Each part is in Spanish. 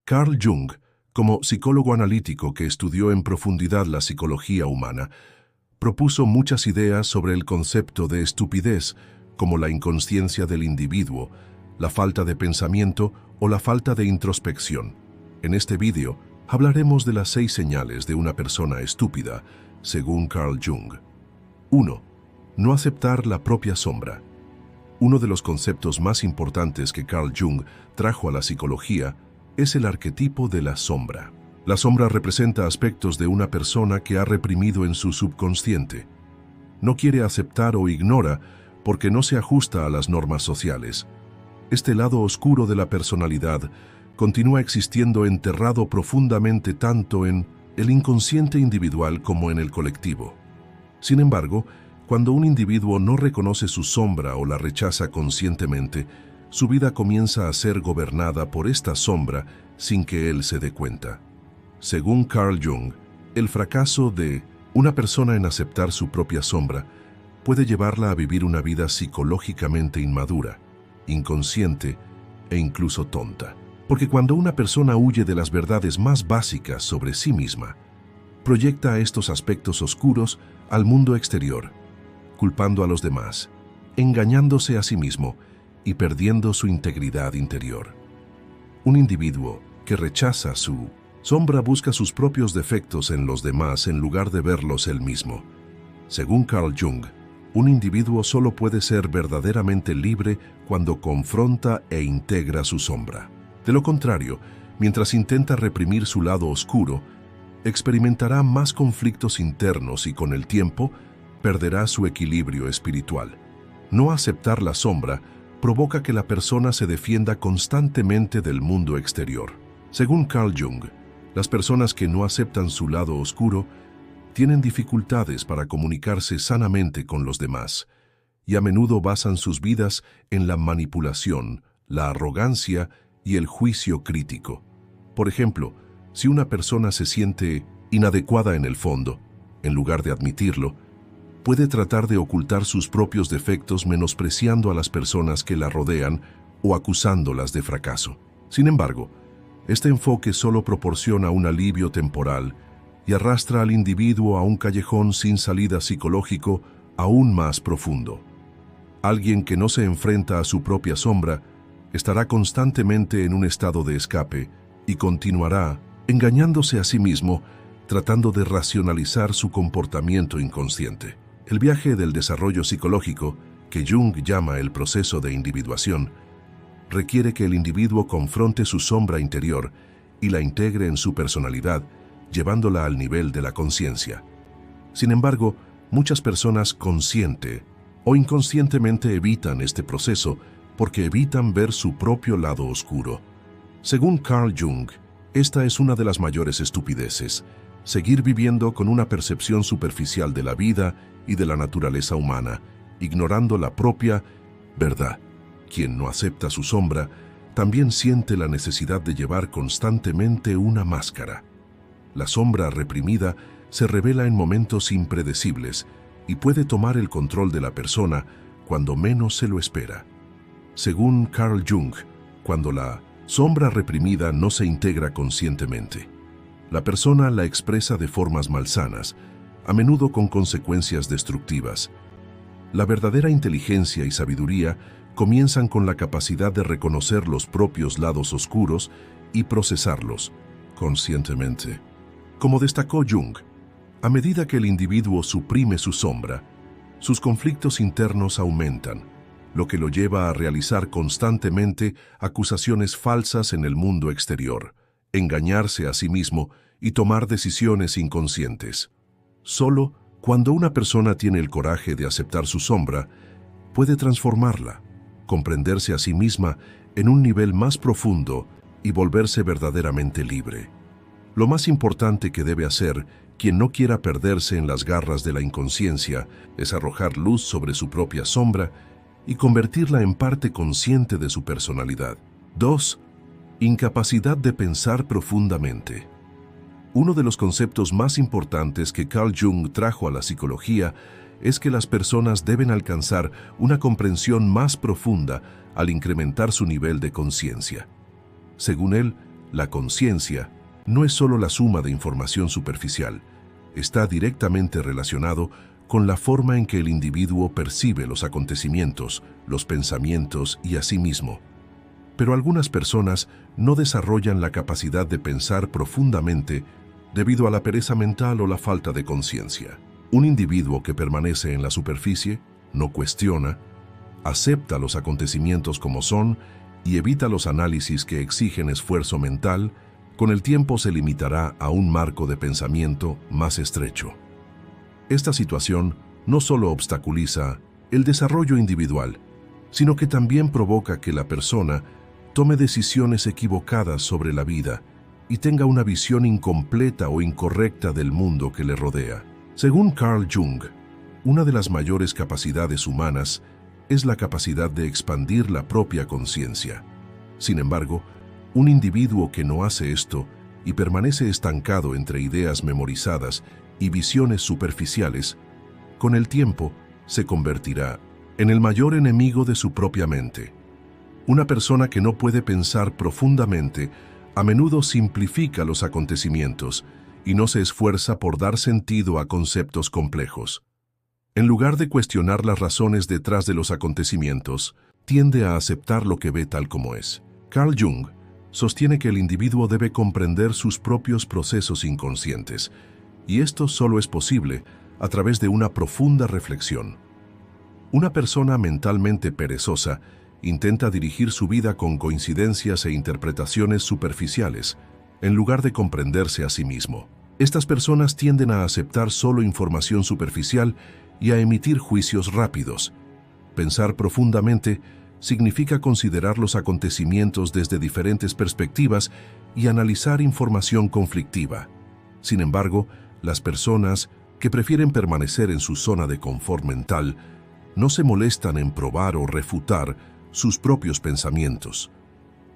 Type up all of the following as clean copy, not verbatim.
Carl Jung, como psicólogo analítico que estudió en profundidad la psicología humana, propuso muchas ideas sobre el concepto de estupidez, como la inconsciencia del individuo, la falta de pensamiento o la falta de introspección. En este vídeo hablaremos de las 6 señales de una persona estúpida, según Carl Jung. 1. No aceptar la propia sombra. Uno de los conceptos más importantes que Carl Jung trajo a la psicología es el arquetipo de la sombra. La sombra representa aspectos de una persona que ha reprimido en su subconsciente. No quiere aceptar o ignora porque no se ajusta a las normas sociales. Este lado oscuro de la personalidad continúa existiendo enterrado profundamente tanto en el inconsciente individual como en el colectivo. Sin embargo, cuando un individuo no reconoce su sombra o la rechaza conscientemente, su vida comienza a ser gobernada por esta sombra sin que él se dé cuenta. Según Carl Jung, el fracaso de una persona en aceptar su propia sombra puede llevarla a vivir una vida psicológicamente inmadura, inconsciente e incluso tonta. Porque cuando una persona huye de las verdades más básicas sobre sí misma, proyecta estos aspectos oscuros al mundo exterior, culpando a los demás, engañándose a sí mismo y perdiendo su integridad interior. Un individuo que rechaza su sombra busca sus propios defectos en los demás en lugar de verlos él mismo. Según Carl Jung, un individuo solo puede ser verdaderamente libre cuando confronta e integra su sombra. De lo contrario, mientras intenta reprimir su lado oscuro, experimentará más conflictos internos y con el tiempo perderá su equilibrio espiritual. No aceptar la sombra provoca que la persona se defienda constantemente del mundo exterior. Según Carl Jung, las personas que no aceptan su lado oscuro tienen dificultades para comunicarse sanamente con los demás y a menudo basan sus vidas en la manipulación, la arrogancia y el juicio crítico. Por ejemplo, si una persona se siente inadecuada en el fondo, en lugar de admitirlo, puede tratar de ocultar sus propios defectos menospreciando a las personas que la rodean o acusándolas de fracaso. Sin embargo, este enfoque solo proporciona un alivio temporal y arrastra al individuo a un callejón sin salida psicológico aún más profundo. Alguien que no se enfrenta a su propia sombra estará constantemente en un estado de escape y continuará engañándose a sí mismo, tratando de racionalizar su comportamiento inconsciente. El viaje del desarrollo psicológico, que Jung llama el proceso de individuación, requiere que el individuo confronte su sombra interior y la integre en su personalidad, llevándola al nivel de la conciencia. Sin embargo, muchas personas consciente o inconscientemente evitan este proceso porque evitan ver su propio lado oscuro. Según Carl Jung, esta es una de las mayores estupideces: seguir viviendo con una percepción superficial de la vida y de la naturaleza humana, ignorando la propia verdad. Quien no acepta su sombra también siente la necesidad de llevar constantemente una máscara. La sombra reprimida se revela en momentos impredecibles y puede tomar el control de la persona cuando menos se lo espera. Según Carl Jung, cuando la sombra reprimida no se integra conscientemente, la persona la expresa de formas malsanas, a menudo con consecuencias destructivas. La verdadera inteligencia y sabiduría comienzan con la capacidad de reconocer los propios lados oscuros y procesarlos conscientemente. Como destacó Jung, a medida que el individuo suprime su sombra, sus conflictos internos aumentan, lo que lo lleva a realizar constantemente acusaciones falsas en el mundo exterior, engañarse a sí mismo y tomar decisiones inconscientes. Solo cuando una persona tiene el coraje de aceptar su sombra, puede transformarla, comprenderse a sí misma en un nivel más profundo y volverse verdaderamente libre. Lo más importante que debe hacer quien no quiera perderse en las garras de la inconsciencia es arrojar luz sobre su propia sombra y convertirla en parte consciente de su personalidad. 2. Incapacidad de pensar profundamente. Uno de los conceptos más importantes que Carl Jung trajo a la psicología es que las personas deben alcanzar una comprensión más profunda al incrementar su nivel de conciencia. Según él, La conciencia no es solo la suma de información superficial, está directamente relacionado con la forma en que el individuo percibe los acontecimientos, los pensamientos y a sí mismo. Pero algunas personas no desarrollan la capacidad de pensar profundamente debido a la pereza mental o la falta de conciencia. Un individuo que permanece en la superficie, no cuestiona, acepta los acontecimientos como son y evita los análisis que exigen esfuerzo mental, con el tiempo se limitará a un marco de pensamiento más estrecho. Esta situación no solo obstaculiza el desarrollo individual, sino que también provoca que la persona tome decisiones equivocadas sobre la vida y tenga una visión incompleta o incorrecta del mundo que le rodea. Según Carl Jung, una de las mayores capacidades humanas es la capacidad de expandir la propia conciencia. Sin embargo, un individuo que no hace esto y permanece estancado entre ideas memorizadas y visiones superficiales, con el tiempo se convertirá en el mayor enemigo de su propia mente. Una persona que no puede pensar profundamente a menudo simplifica los acontecimientos y no se esfuerza por dar sentido a conceptos complejos. En lugar de cuestionar las razones detrás de los acontecimientos, tiende a aceptar lo que ve tal como es. Carl Jung sostiene que el individuo debe comprender sus propios procesos inconscientes, y esto solo es posible a través de una profunda reflexión. Una persona mentalmente perezosa intenta dirigir su vida con coincidencias e interpretaciones superficiales, en lugar de comprenderse a sí mismo. Estas personas tienden a aceptar solo información superficial y a emitir juicios rápidos. Pensar profundamente significa considerar los acontecimientos desde diferentes perspectivas y analizar información conflictiva. Sin embargo, las personas que prefieren permanecer en su zona de confort mental no se molestan en probar o refutar sus propios pensamientos.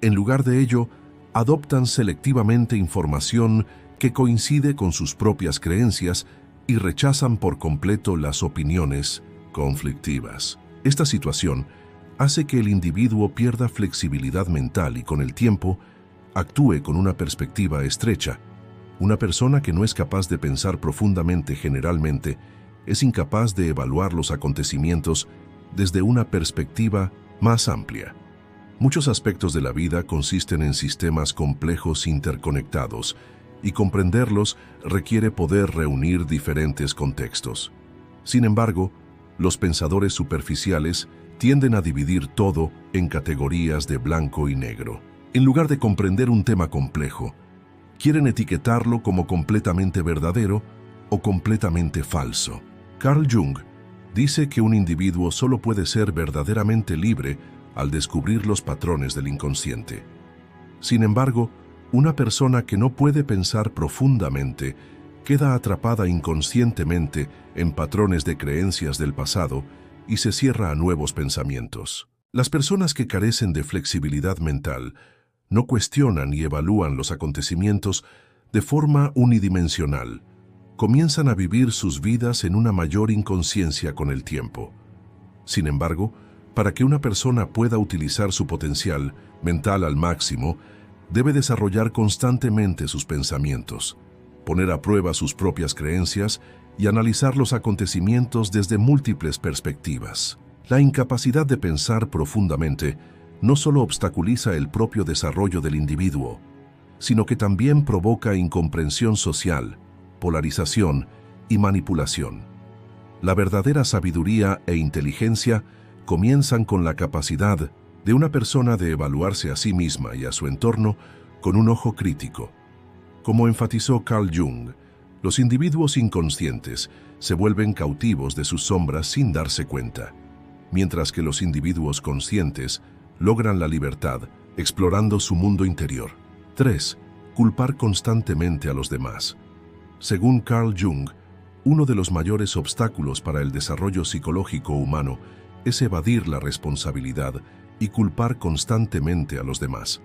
En lugar de ello, adoptan selectivamente información que coincide con sus propias creencias y rechazan por completo las opiniones conflictivas. Esta situación hace que el individuo pierda flexibilidad mental y con el tiempo actúe con una perspectiva estrecha. Una persona que no es capaz de pensar profundamente generalmente es incapaz de evaluar los acontecimientos desde una perspectiva más amplia. Muchos aspectos de la vida consisten en sistemas complejos interconectados y comprenderlos requiere poder reunir diferentes contextos. Sin embargo, los pensadores superficiales tienden a dividir todo en categorías de blanco y negro. En lugar de comprender un tema complejo, quieren etiquetarlo como completamente verdadero o completamente falso. Carl Jung dice que un individuo solo puede ser verdaderamente libre al descubrir los patrones del inconsciente. Sin embargo, una persona que no puede pensar profundamente queda atrapada inconscientemente en patrones de creencias del pasado y se cierra a nuevos pensamientos. Las personas que carecen de flexibilidad mental no cuestionan y evalúan los acontecimientos de forma unidimensional. Comienzan a vivir sus vidas en una mayor inconsciencia con el tiempo. Sin embargo, para que una persona pueda utilizar su potencial mental al máximo, debe desarrollar constantemente sus pensamientos, poner a prueba sus propias creencias y analizar los acontecimientos desde múltiples perspectivas. La incapacidad de pensar profundamente no solo obstaculiza el propio desarrollo del individuo, sino que también provoca incomprensión social, polarización y manipulación. La verdadera sabiduría e inteligencia comienzan con la capacidad de una persona de evaluarse a sí misma y a su entorno con un ojo crítico. Como enfatizó Carl Jung, los individuos inconscientes se vuelven cautivos de sus sombras sin darse cuenta, mientras que los individuos conscientes logran la libertad explorando su mundo interior. 3. Culpar constantemente a los demás. Según Carl Jung, uno de los mayores obstáculos para el desarrollo psicológico humano es evadir la responsabilidad y culpar constantemente a los demás.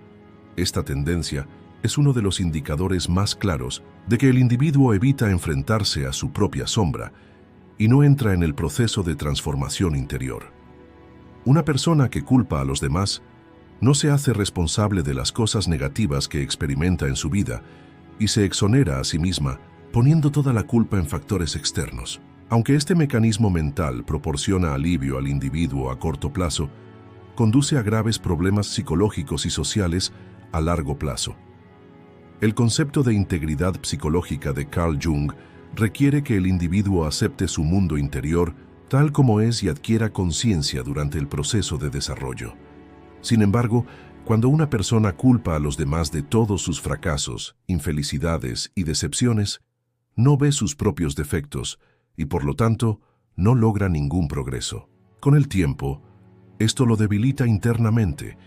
Esta tendencia es uno de los indicadores más claros de que el individuo evita enfrentarse a su propia sombra y no entra en el proceso de transformación interior. Una persona que culpa a los demás No se hace responsable de las cosas negativas que experimenta en su vida y se exonera a sí misma, poniendo toda la culpa en factores externos. Aunque este mecanismo mental proporciona alivio al individuo a corto plazo, conduce a graves problemas psicológicos y sociales a largo plazo. El concepto de integridad psicológica de Carl Jung requiere que el individuo acepte su mundo interior tal como es y adquiera conciencia durante el proceso de desarrollo. Sin embargo, cuando una persona culpa a los demás de todos sus fracasos, infelicidades y decepciones, no ve sus propios defectos y, por lo tanto, no logra ningún progreso. Con el tiempo, esto lo debilita internamente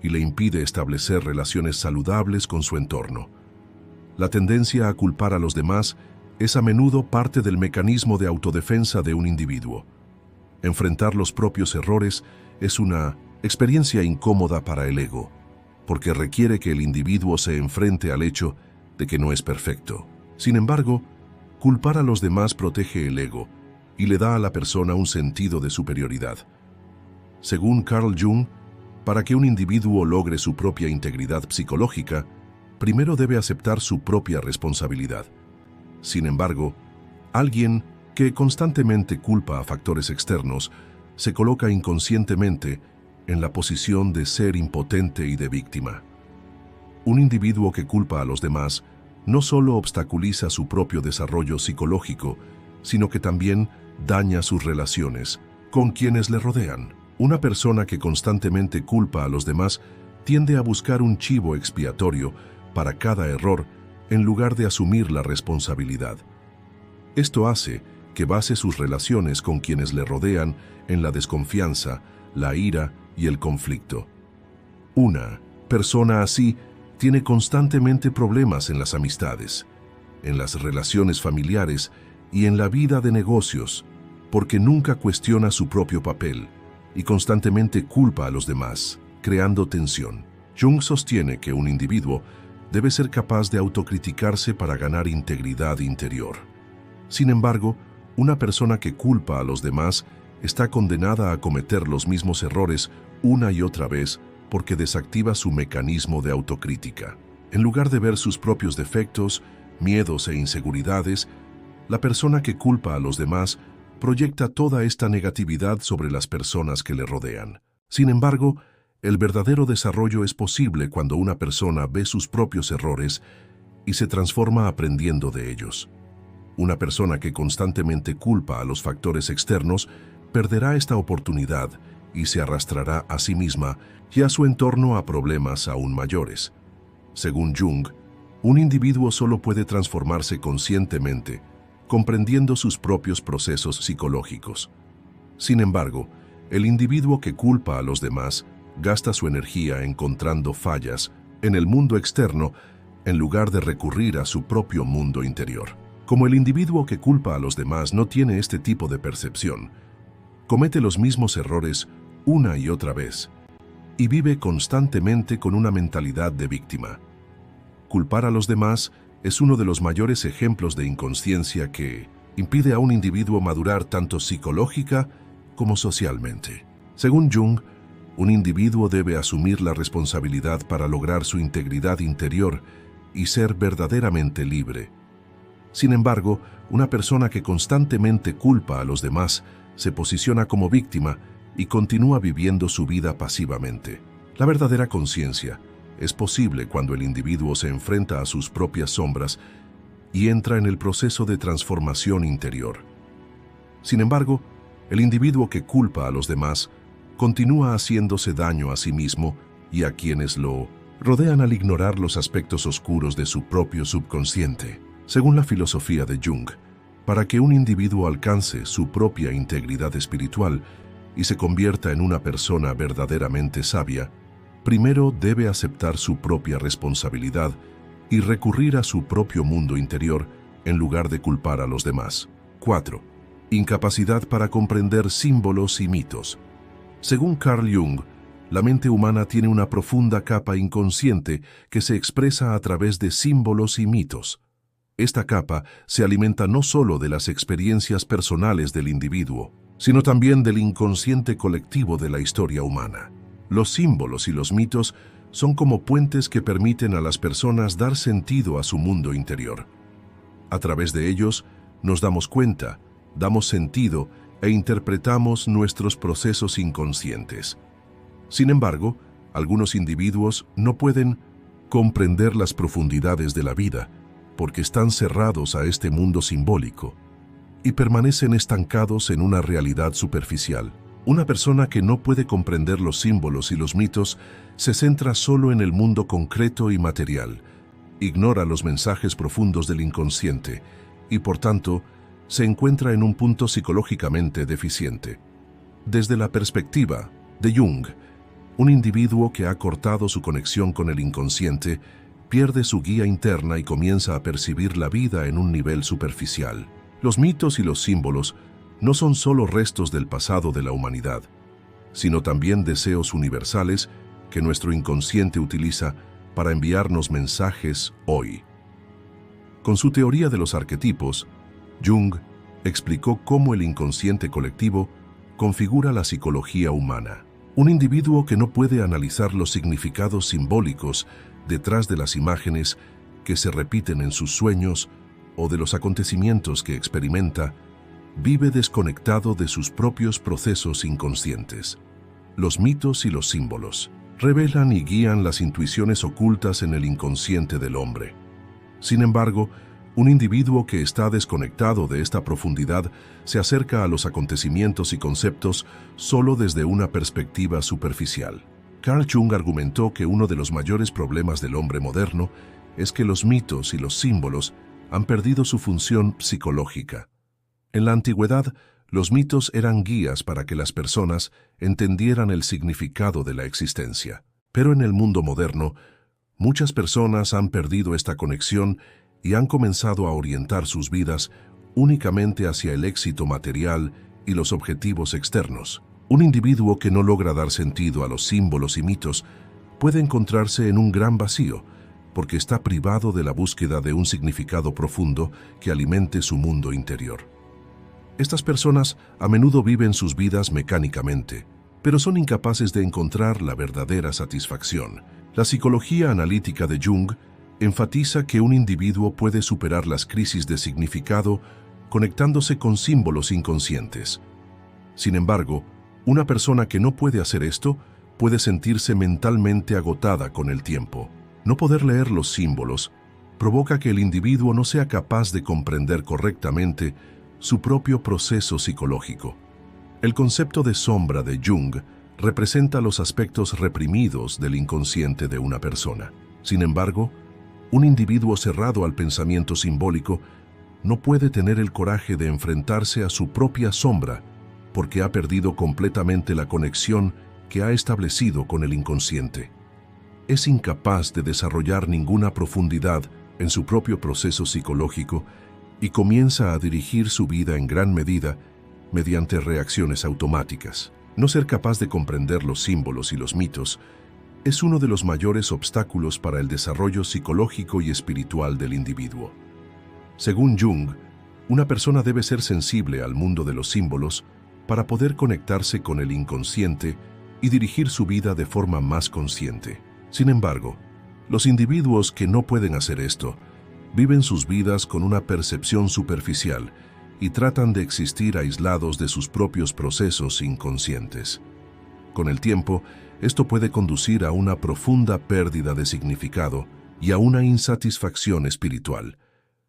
y le impide establecer relaciones saludables con su entorno. La tendencia a culpar a los demás es a menudo parte del mecanismo de autodefensa de un individuo. Enfrentar los propios errores es una experiencia incómoda para el ego, porque requiere que el individuo se enfrente al hecho de que no es perfecto. Sin embargo, culpar a los demás protege el ego y le da a la persona un sentido de superioridad. Según Carl Jung, para que un individuo logre su propia integridad psicológica, primero debe aceptar su propia responsabilidad. Sin embargo, alguien que constantemente culpa a factores externos se coloca inconscientemente en la posición de ser impotente y de víctima. Un individuo que culpa a los demás no solo obstaculiza su propio desarrollo psicológico, sino que también daña sus relaciones con quienes le rodean. Una persona que constantemente culpa a los demás tiende a buscar un chivo expiatorio para cada error en lugar de asumir la responsabilidad. Esto hace que base sus relaciones con quienes le rodean en la desconfianza, la ira y el conflicto. Una persona así tiene constantemente problemas en las amistades, en las relaciones familiares y en la vida de negocios, porque nunca cuestiona su propio papel y constantemente culpa a los demás, creando tensión. Jung sostiene que un individuo debe ser capaz de autocriticarse para ganar integridad interior. Sin embargo, una persona que culpa a los demás está condenada a cometer los mismos errores una y otra vez porque desactiva su mecanismo de autocrítica. En lugar de ver sus propios defectos, miedos e inseguridades, la persona que culpa a los demás proyecta toda esta negatividad sobre las personas que le rodean. Sin embargo, el verdadero desarrollo es posible cuando una persona ve sus propios errores y se transforma aprendiendo de ellos. Una persona que constantemente culpa a los factores externos perderá esta oportunidad y se arrastrará a sí misma y a su entorno a problemas aún mayores. Según Jung, un individuo solo puede transformarse conscientemente, comprendiendo sus propios procesos psicológicos. Sin embargo, el individuo que culpa a los demás gasta su energía encontrando fallas en el mundo externo en lugar de recurrir a su propio mundo interior. Como el individuo que culpa a los demás no tiene este tipo de percepción, comete los mismos errores una y otra vez y vive constantemente con una mentalidad de víctima. Culpar a los demás es uno de los mayores ejemplos de inconsciencia que impide a un individuo madurar tanto psicológica como socialmente. Según Jung, un individuo debe asumir la responsabilidad para lograr su integridad interior y ser verdaderamente libre. Sin embargo, una persona que constantemente culpa a los demás se posiciona como víctima y continúa viviendo su vida pasivamente. La verdadera conciencia es posible cuando el individuo se enfrenta a sus propias sombras y entra en el proceso de transformación interior. Sin embargo, el individuo que culpa a los demás continúa haciéndose daño a sí mismo y a quienes lo rodean al ignorar los aspectos oscuros de su propio subconsciente. Según la filosofía de Jung, para que un individuo alcance su propia integridad espiritual y se convierta en una persona verdaderamente sabia, primero debe aceptar su propia responsabilidad y recurrir a su propio mundo interior en lugar de culpar a los demás. 4. Incapacidad para comprender símbolos y mitos. Según Carl Jung, la mente humana tiene una profunda capa inconsciente que se expresa a través de símbolos y mitos. Esta capa se alimenta no solo de las experiencias personales del individuo, sino también del inconsciente colectivo de la historia humana. Los símbolos y los mitos son como puentes que permiten a las personas dar sentido a su mundo interior. A través de ellos nos damos cuenta, damos sentido e interpretamos nuestros procesos inconscientes. Sin embargo, algunos individuos no pueden comprender las profundidades de la vida porque están cerrados a este mundo simbólico y permanecen estancados en una realidad superficial. Una persona que no puede comprender los símbolos y los mitos se centra solo en el mundo concreto y material, ignora los mensajes profundos del inconsciente y, por tanto, se encuentra en un punto psicológicamente deficiente. Desde la perspectiva de Jung, un individuo que ha cortado su conexión con el inconsciente pierde su guía interna y comienza a percibir la vida en un nivel superficial. Los mitos y los símbolos no son solo restos del pasado de la humanidad, sino también deseos universales que nuestro inconsciente utiliza para enviarnos mensajes hoy. Con su teoría de los arquetipos, Jung explicó cómo el inconsciente colectivo configura la psicología humana. Un individuo que no puede analizar los significados simbólicos detrás de las imágenes que se repiten en sus sueños o de los acontecimientos que experimenta, vive desconectado de sus propios procesos inconscientes. Los mitos y los símbolos revelan y guían las intuiciones ocultas en el inconsciente del hombre. Sin embargo, un individuo que está desconectado de esta profundidad se acerca a los acontecimientos y conceptos solo desde una perspectiva superficial. Carl Jung argumentó que uno de los mayores problemas del hombre moderno es que los mitos y los símbolos han perdido su función psicológica. En la antigüedad, los mitos eran guías para que las personas entendieran el significado de la existencia. Pero en el mundo moderno, muchas personas han perdido esta conexión y han comenzado a orientar sus vidas únicamente hacia el éxito material y los objetivos externos. Un individuo que no logra dar sentido a los símbolos y mitos puede encontrarse en un gran vacío, porque está privado de la búsqueda de un significado profundo que alimente su mundo interior. Estas personas a menudo viven sus vidas mecánicamente, pero son incapaces de encontrar la verdadera satisfacción. La psicología analítica de Jung enfatiza que un individuo puede superar las crisis de significado conectándose con símbolos inconscientes. Sin embargo, una persona que no puede hacer esto puede sentirse mentalmente agotada con el tiempo. No poder leer los símbolos provoca que el individuo no sea capaz de comprender correctamente su propio proceso psicológico. El concepto de sombra de Jung representa los aspectos reprimidos del inconsciente de una persona. Sin embargo, un individuo cerrado al pensamiento simbólico no puede tener el coraje de enfrentarse a su propia sombra porque ha perdido completamente la conexión que ha establecido con el inconsciente. Es incapaz de desarrollar ninguna profundidad en su propio proceso psicológico y comienza a dirigir su vida en gran medida mediante reacciones automáticas. No ser capaz de comprender los símbolos y los mitos es uno de los mayores obstáculos para el desarrollo psicológico y espiritual del individuo. Según Jung, una persona debe ser sensible al mundo de los símbolos para poder conectarse con el inconsciente y dirigir su vida de forma más consciente. Sin embargo, los individuos que no pueden hacer esto viven sus vidas con una percepción superficial y tratan de existir aislados de sus propios procesos inconscientes. Con el tiempo, esto puede conducir a una profunda pérdida de significado y a una insatisfacción espiritual.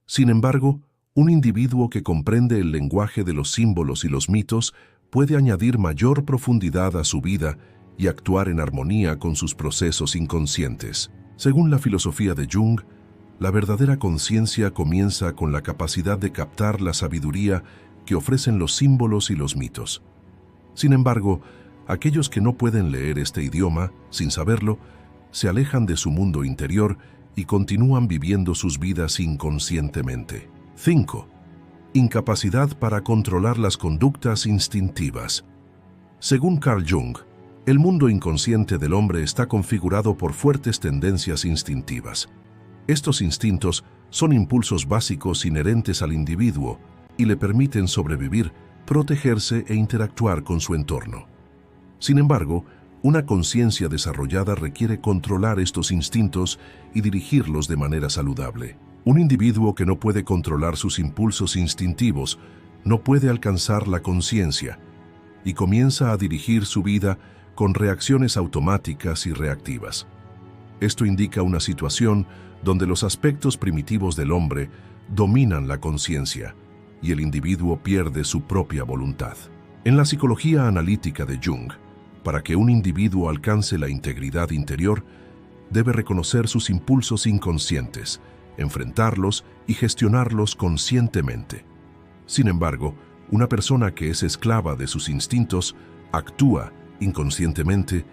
Sin embargo, un individuo que comprende el lenguaje de los símbolos y los mitos puede añadir mayor profundidad a su vida y actuar en armonía con sus procesos inconscientes. Según la filosofía de Jung, la verdadera conciencia comienza con la capacidad de captar la sabiduría que ofrecen los símbolos y los mitos. Sin embargo, aquellos que no pueden leer este idioma, sin saberlo, se alejan de su mundo interior y continúan viviendo sus vidas inconscientemente. 5. Incapacidad para controlar las conductas instintivas. Según Carl Jung, el mundo inconsciente del hombre está configurado por fuertes tendencias instintivas. Estos instintos son impulsos básicos inherentes al individuo y le permiten sobrevivir, protegerse e interactuar con su entorno. Sin embargo, Una conciencia desarrollada requiere controlar estos instintos y dirigirlos de manera saludable. Un individuo que no puede controlar sus impulsos instintivos no puede alcanzar la conciencia y comienza a dirigir su vida con reacciones automáticas y reactivas. Esto indica una situación donde los aspectos primitivos del hombre dominan la conciencia y el individuo pierde su propia voluntad. En la psicología analítica de Jung, para que un individuo alcance la integridad interior, debe reconocer sus impulsos inconscientes, enfrentarlos y gestionarlos conscientemente. Sin embargo, una persona que es esclava de sus instintos actúa inconscientemente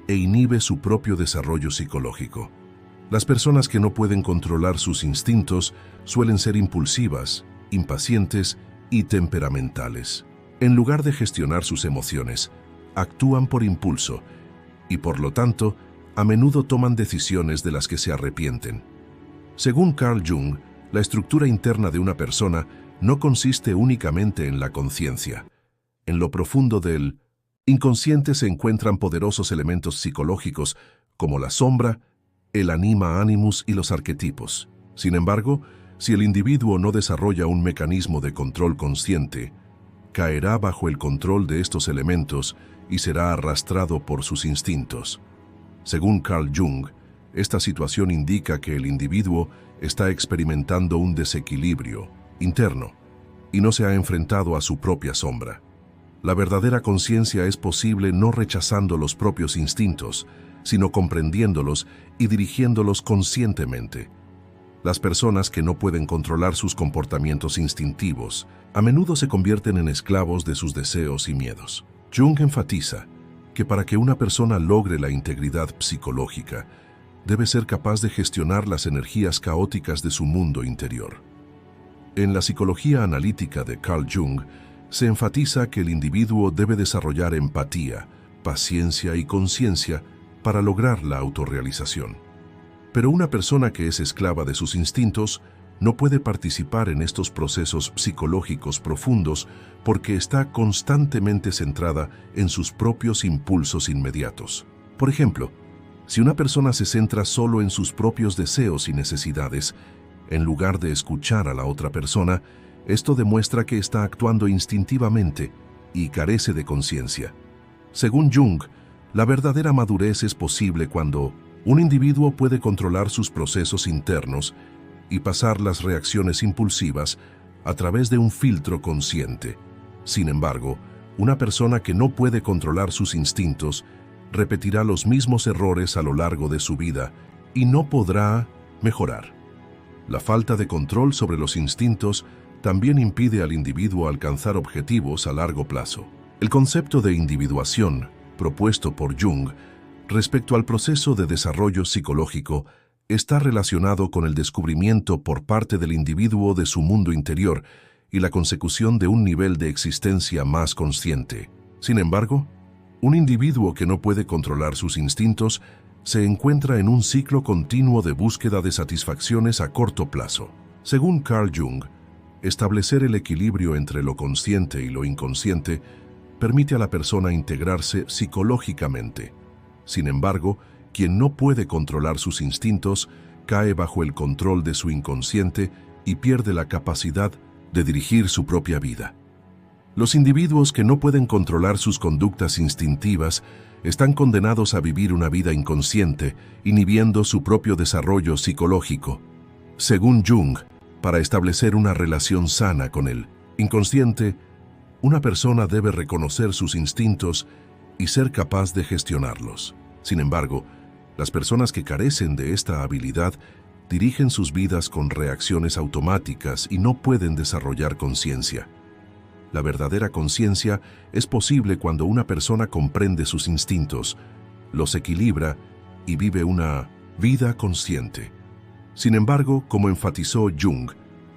e inhibe su propio desarrollo psicológico. Las personas que no pueden controlar sus instintos suelen ser impulsivas, impacientes y temperamentales. En lugar de gestionar sus emociones, actúan por impulso y, por lo tanto, a menudo toman decisiones de las que se arrepienten. Según Carl Jung, la estructura interna de una persona no consiste únicamente en la conciencia. En lo profundo del inconsciente se encuentran poderosos elementos psicológicos como la sombra, el anima animus y los arquetipos. Sin embargo, si el individuo no desarrolla un mecanismo de control consciente, caerá bajo el control de estos elementos y será arrastrado por sus instintos. Según Carl Jung, esta situación indica que el individuo está experimentando un desequilibrio interno y no se ha enfrentado a su propia sombra. La verdadera conciencia es posible no rechazando los propios instintos, sino comprendiéndolos y dirigiéndolos conscientemente. Las personas que no pueden controlar sus comportamientos instintivos a menudo se convierten en esclavos de sus deseos y miedos. Jung enfatiza que para que una persona logre la integridad psicológica, debe ser capaz de gestionar las energías caóticas de su mundo interior. En la psicología analítica de Carl Jung, se enfatiza que el individuo debe desarrollar empatía, paciencia y conciencia para lograr la autorrealización. Pero una persona que es esclava de sus instintos no puede participar en estos procesos psicológicos profundos porque está constantemente centrada en sus propios impulsos inmediatos. Por ejemplo, si una persona se centra solo en sus propios deseos y necesidades, en lugar de escuchar a la otra persona, esto demuestra que está actuando instintivamente y carece de conciencia. Según Jung, la verdadera madurez es posible cuando un individuo puede controlar sus procesos internos y pasar las reacciones impulsivas a través de un filtro consciente. Sin embargo, una persona que no puede controlar sus instintos repetirá los mismos errores a lo largo de su vida y no podrá mejorar. La falta de control sobre los instintos también impide al individuo alcanzar objetivos a largo plazo. El concepto de individuación, propuesto por Jung, respecto al proceso de desarrollo psicológico, está relacionado con el descubrimiento por parte del individuo de su mundo interior y la consecución de un nivel de existencia más consciente. Sin embargo, un individuo que no puede controlar sus instintos se encuentra en un ciclo continuo de búsqueda de satisfacciones a corto plazo. Según Carl Jung, establecer el equilibrio entre lo consciente y lo inconsciente permite a la persona integrarse psicológicamente. Sin embargo, quien no puede controlar sus instintos cae bajo el control de su inconsciente y pierde la capacidad de dirigir su propia vida. Los individuos que no pueden controlar sus conductas instintivas están condenados a vivir una vida inconsciente, inhibiendo su propio desarrollo psicológico. Según Jung, para establecer una relación sana con el inconsciente, una persona debe reconocer sus instintos y ser capaz de gestionarlos. Sin embargo, las personas que carecen de esta habilidad dirigen sus vidas con reacciones automáticas y no pueden desarrollar conciencia. La verdadera conciencia es posible cuando una persona comprende sus instintos, los equilibra y vive una vida consciente. Sin embargo, como enfatizó Jung,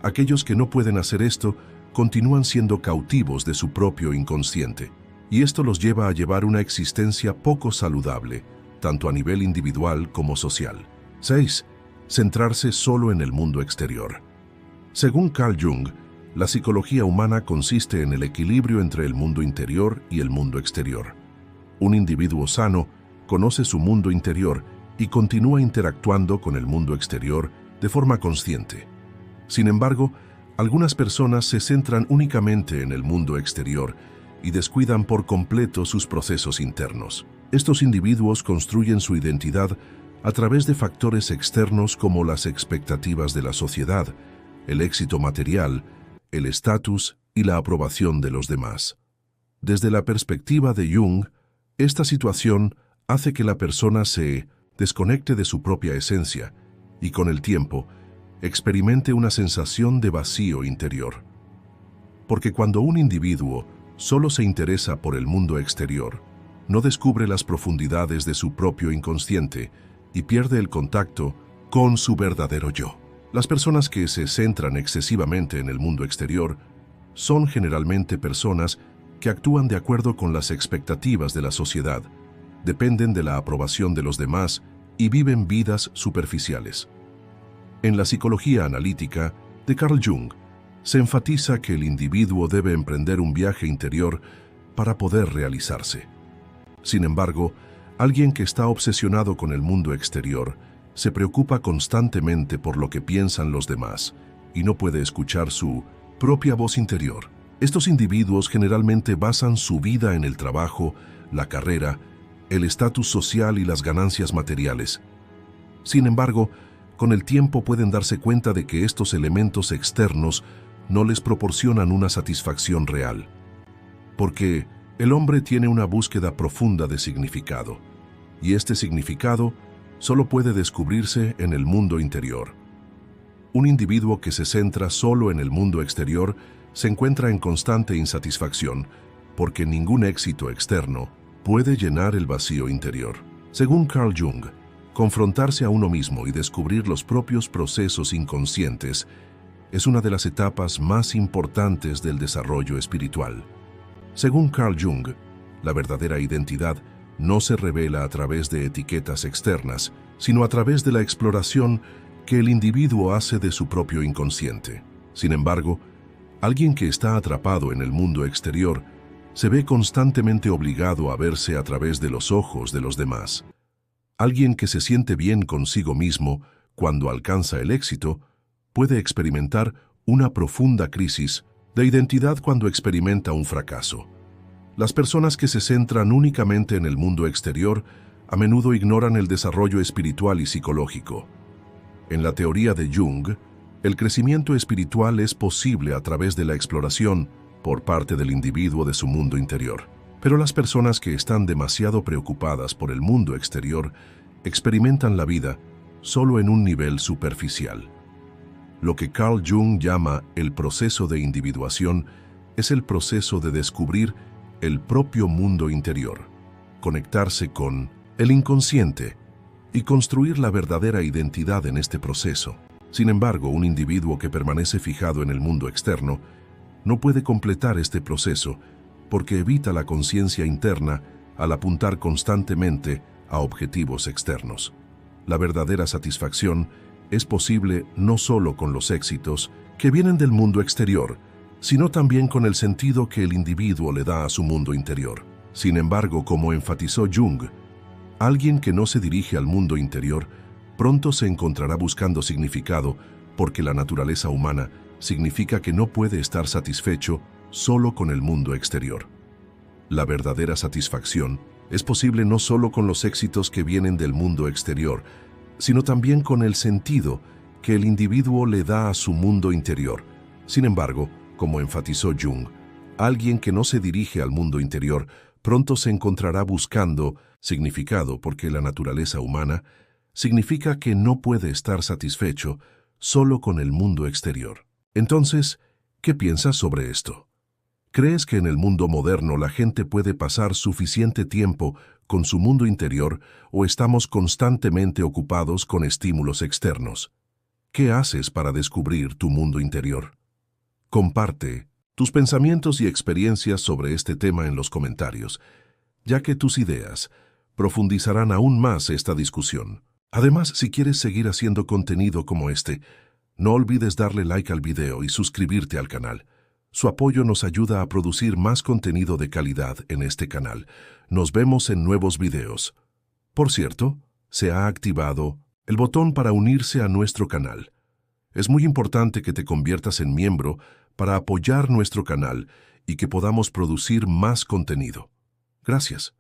aquellos que no pueden hacer esto continúan siendo cautivos de su propio inconsciente, y esto los lleva a llevar una existencia poco saludable, tanto a nivel individual como social. 6. Centrarse solo en el mundo exterior. Según Carl Jung, la psicología humana consiste en el equilibrio entre el mundo interior y el mundo exterior. Un individuo sano conoce su mundo interior y continúa interactuando con el mundo exterior de forma consciente. Sin embargo, algunas personas se centran únicamente en el mundo exterior y descuidan por completo sus procesos internos. Estos individuos construyen su identidad a través de factores externos como las expectativas de la sociedad, el éxito material, el estatus y la aprobación de los demás. Desde la perspectiva de Jung, esta situación hace que la persona se desconecte de su propia esencia y con el tiempo experimente una sensación de vacío interior. Porque cuando un individuo solo se interesa por el mundo exterior, no descubre las profundidades de su propio inconsciente y pierde el contacto con su verdadero yo. Las personas que se centran excesivamente en el mundo exterior son generalmente personas que actúan de acuerdo con las expectativas de la sociedad, dependen de la aprobación de los demás y viven vidas superficiales. En la psicología analítica de Carl Jung, se enfatiza que el individuo debe emprender un viaje interior para poder realizarse. Sin embargo, alguien que está obsesionado con el mundo exterior se preocupa constantemente por lo que piensan los demás y no puede escuchar su propia voz interior. Estos individuos generalmente basan su vida en el trabajo, la carrera, el estatus social y las ganancias materiales. Sin embargo, con el tiempo pueden darse cuenta de que estos elementos externos no les proporcionan una satisfacción real. Porque el hombre tiene una búsqueda profunda de significado, y este significado solo puede descubrirse en el mundo interior. Un individuo que se centra solo en el mundo exterior se encuentra en constante insatisfacción, porque ningún éxito externo puede llenar el vacío interior. Según Carl Jung, confrontarse a uno mismo y descubrir los propios procesos inconscientes es una de las etapas más importantes del desarrollo espiritual. Según Carl Jung, la verdadera identidad no se revela a través de etiquetas externas, sino a través de la exploración que el individuo hace de su propio inconsciente. Sin embargo, alguien que está atrapado en el mundo exterior se ve constantemente obligado a verse a través de los ojos de los demás. Alguien que se siente bien consigo mismo cuando alcanza el éxito puede experimentar una profunda crisis de identidad cuando experimenta un fracaso. Las personas que se centran únicamente en el mundo exterior a menudo ignoran el desarrollo espiritual y psicológico. En la teoría de Jung, el crecimiento espiritual es posible a través de la exploración por parte del individuo de su mundo interior. Pero las personas que están demasiado preocupadas por el mundo exterior experimentan la vida solo en un nivel superficial. Lo que Carl Jung llama el proceso de individuación es el proceso de descubrir el propio mundo interior, conectarse con el inconsciente y construir la verdadera identidad en este proceso. Sin embargo, un individuo que permanece fijado en el mundo externo no puede completar este proceso porque evita la conciencia interna al apuntar constantemente a objetivos externos. La verdadera satisfacción es posible no solo con los éxitos que vienen del mundo exterior, sino también con el sentido que el individuo le da a su mundo interior. Sin embargo, como enfatizó Jung, alguien que no se dirige al mundo interior pronto se encontrará buscando significado, porque la naturaleza humana significa que no puede estar satisfecho solo con el mundo exterior. La verdadera satisfacción es posible no solo con los éxitos que vienen del mundo exterior, sino también con el sentido que el individuo le da a su mundo interior. Sin embargo, como enfatizó Jung, alguien que no se dirige al mundo interior pronto se encontrará buscando significado, porque la naturaleza humana significa que no puede estar satisfecho solo con el mundo exterior. Entonces, ¿qué piensas sobre esto? ¿Crees que en el mundo moderno la gente puede pasar suficiente tiempo con su mundo interior o estamos constantemente ocupados con estímulos externos? ¿Qué haces para descubrir tu mundo interior? Comparte tus pensamientos y experiencias sobre este tema en los comentarios, ya que tus ideas profundizarán aún más esta discusión. Además, si quieres seguir haciendo contenido como este, no olvides darle like al video y suscribirte al canal. Su apoyo nos ayuda a producir más contenido de calidad en este canal. Nos vemos en nuevos videos. Por cierto, se ha activado el botón para unirse a nuestro canal. Es muy importante que te conviertas en miembro para apoyar nuestro canal y que podamos producir más contenido. Gracias.